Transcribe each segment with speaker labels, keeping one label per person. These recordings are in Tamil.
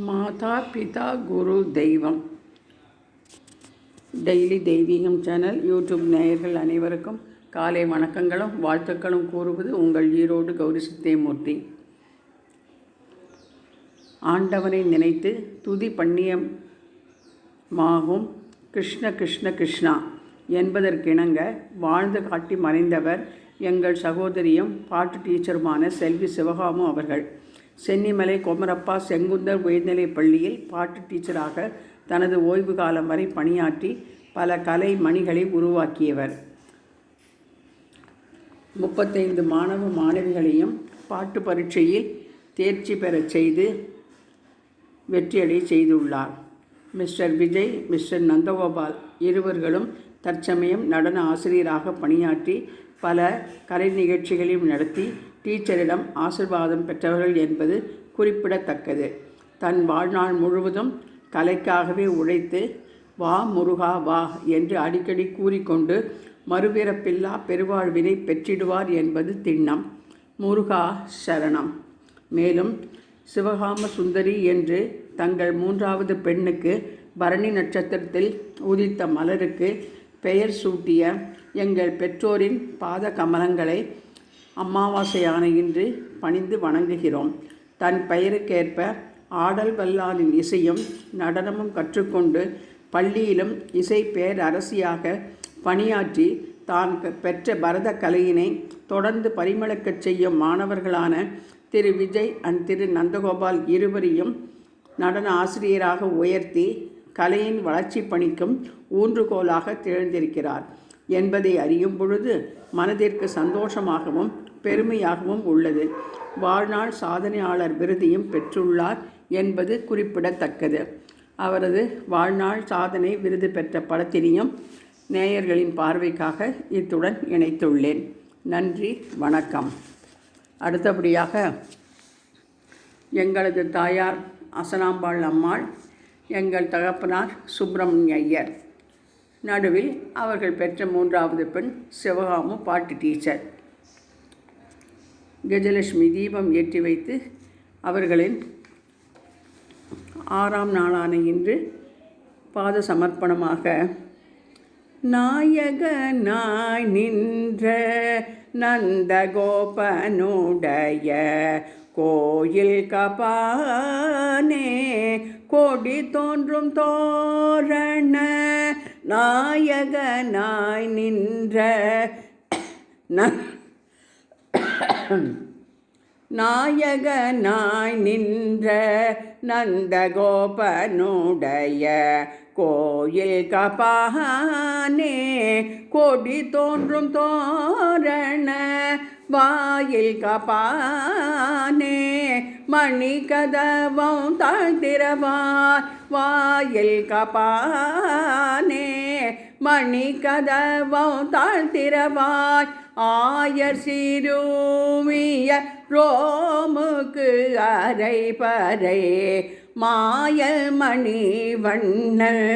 Speaker 1: மாதா பிதா குரு தெய்வம் டெய்லி தெய்வீகம் சேனல் யூடியூப் நேயர்கள் அனைவருக்கும் காலை வணக்கங்களும் வாழ்த்துக்களும் கூறுவது உங்கள் ஈரோடு கௌரி சித்தேமூர்த்தி. ஆண்டவனை நினைத்து துதி பண்ணியமாகும் கிருஷ்ண கிருஷ்ண கிருஷ்ணா என்பதற்கிணங்க வாழ்ந்து காட்டி மறைந்தவர் எங்கள் சகோதரியும் பாட்டு டீச்சருமான செல்வி சிவகாமு அவர்கள். சென்னிமலை கொமரப்பா செங்குந்தர் உயர்நிலைப் பள்ளியில் பாட்டு டீச்சராக தனது ஓய்வு காலம் வரை பணியாற்றி பல கலை மணிகளை உருவாக்கியவர். 35 மாணவ மாணவிகளையும் பாட்டு பரீட்சையில் தேர்ச்சி பெறச் செய்து வெற்றியடை செய்துள்ளார். மிஸ்டர் விஜய், மிஸ்டர் நந்தகோபால் இருவர்களும் தற்சமயம் நடன ஆசிரியராக பணியாற்றி பல கலை நிகழ்ச்சிகளையும் நடத்தி டீச்சரிடம் ஆசீர்வாதம் பெற்றவர்கள் என்பது குறிப்பிடத்தக்கது. தன் வாழ்நாள் முழுவதும் கலைக்காகவே உழைத்து வா முருகா வா என்று அடிக்கடி கூறிக்கொண்டு மறுபிறப்பில்லா பெருவாழ்வினை பெற்றிடுவார் என்பது திண்ணம். முருகா சரணம். மேலும் சிவகாம சுந்தரி என்று தங்கள் 3வது பெண்ணுக்கு பரணி நட்சத்திரத்தில் உதித்த மலருக்கு பெயர் சூட்டிய எங்கள் பெற்றோரின் பாத கமலங்களை அமாவாசையான இன்று பணிந்து வணங்குகிறோம். தன் பெயருக்கேற்ப ஆடல் வல்லாரின் இசையும் நடனமும் கற்றுக்கொண்டு பள்ளியிலும் இசை பேரரசியாக பணியாற்றி தான் பெற்ற பரத கலையினை தொடர்ந்து பரிமளக்கச் செய்யும் மாணவர்களான திரு விஜய் திரு நந்தகோபால் இருவரையும் நடன ஆசிரியராக உயர்த்தி கலையின் வளர்ச்சி பணிக்கும் ஊன்றுகோலாக திகழ்ந்திருக்கிறார் என்பதை அறியும் பொழுது மனதிற்கு சந்தோஷமாகவும் பெருமையாகவும் உள்ளது. வாழ்நாள் சாதனையாளர் விருதையும் பெற்றுள்ளார் என்பது குறிப்பிடத்தக்கது. அவரது வாழ்நாள் சாதனை விருது பெற்ற படத்தினையும் நேயர்களின் பார்வைக்காக இத்துடன் இணைத்துள்ளேன். நன்றி, வணக்கம். அடுத்தபடியாக எங்களது தாயார் அசனாம்பாள் அம்மாள், எங்கள் தகப்பனார் சுப்பிரமணிய ஐயர், நடுவில் அவர்கள் பெற்ற 3வது பெண் சிவகாமு பாட்டு டீச்சர். கஜலட்சுமி தீபம் ஏற்றி வைத்து அவர்களின் 6ஆம் நாளான இன்று பாத சமர்ப்பணமாக நாயகனாய் நின்ற நந்தகோபனுடைய கோயில் கபானே கொடி தோன்றும் தோரண நாயகனாய் நின்ற நாயகனாய் நின்ற நந்தகோபனுடைய கோயில் கபானே கொடி தோன்றும் தோரண வாயில் கபானே மணி கதவம் தாழ்த்திரவாய் வாயில் கபானே மணி கதவம் தாழ்த்திரவாய் ஆயர் சிறுமிய ரோமுக்கு அரை பறை மாயல் மணி வண்ணல்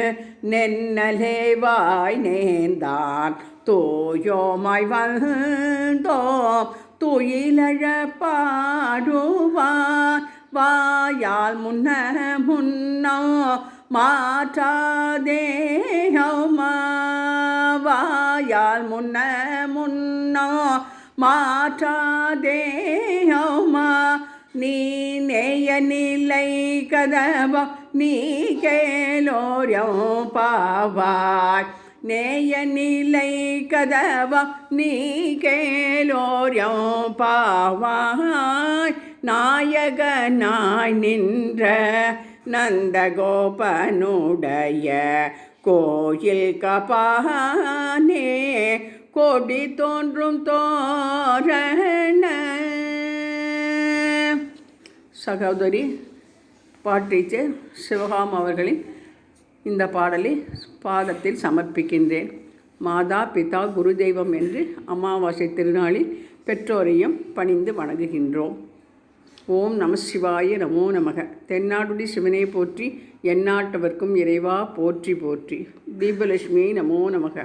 Speaker 1: நென்னலே வாய் நேர்ந்தான் தோயோமாய் வந்தோம் துயிலழ பாடுவான் வாயால் முன்னோ மாற்றாதேயோமா வாயால் முன்னோ மாற்றாதேயோமா நீ நேய நிலை கதவா நீ கேலோரியம் பாவாய் நேய நிலை கதவா நீ கேலோரியம் பாவாய் நாயகனாய் நின்ற நந்தகோபனுடைய கோயில் கபானே கொடி தோன்றும் தோரண. சகோதரி பாட்டு டீச்சர் சிவகாம் அவர்களின் இந்த பாடலை பாதத்தில் சமர்ப்பிக்கின்றேன். மாதா பிதா குரு தெய்வம் என்று அமாவாசை திருநாளில் பெற்றோரையும் பணிந்து வணங்குகின்றோம். ஓம் நம சிவாய நமோ நமக. தென்னாடுடி சிவனை போற்றி, எந்நாட்டவர்க்கும் இறைவா போற்றி போற்றி. தீபலட்சுமி நமோ நமக.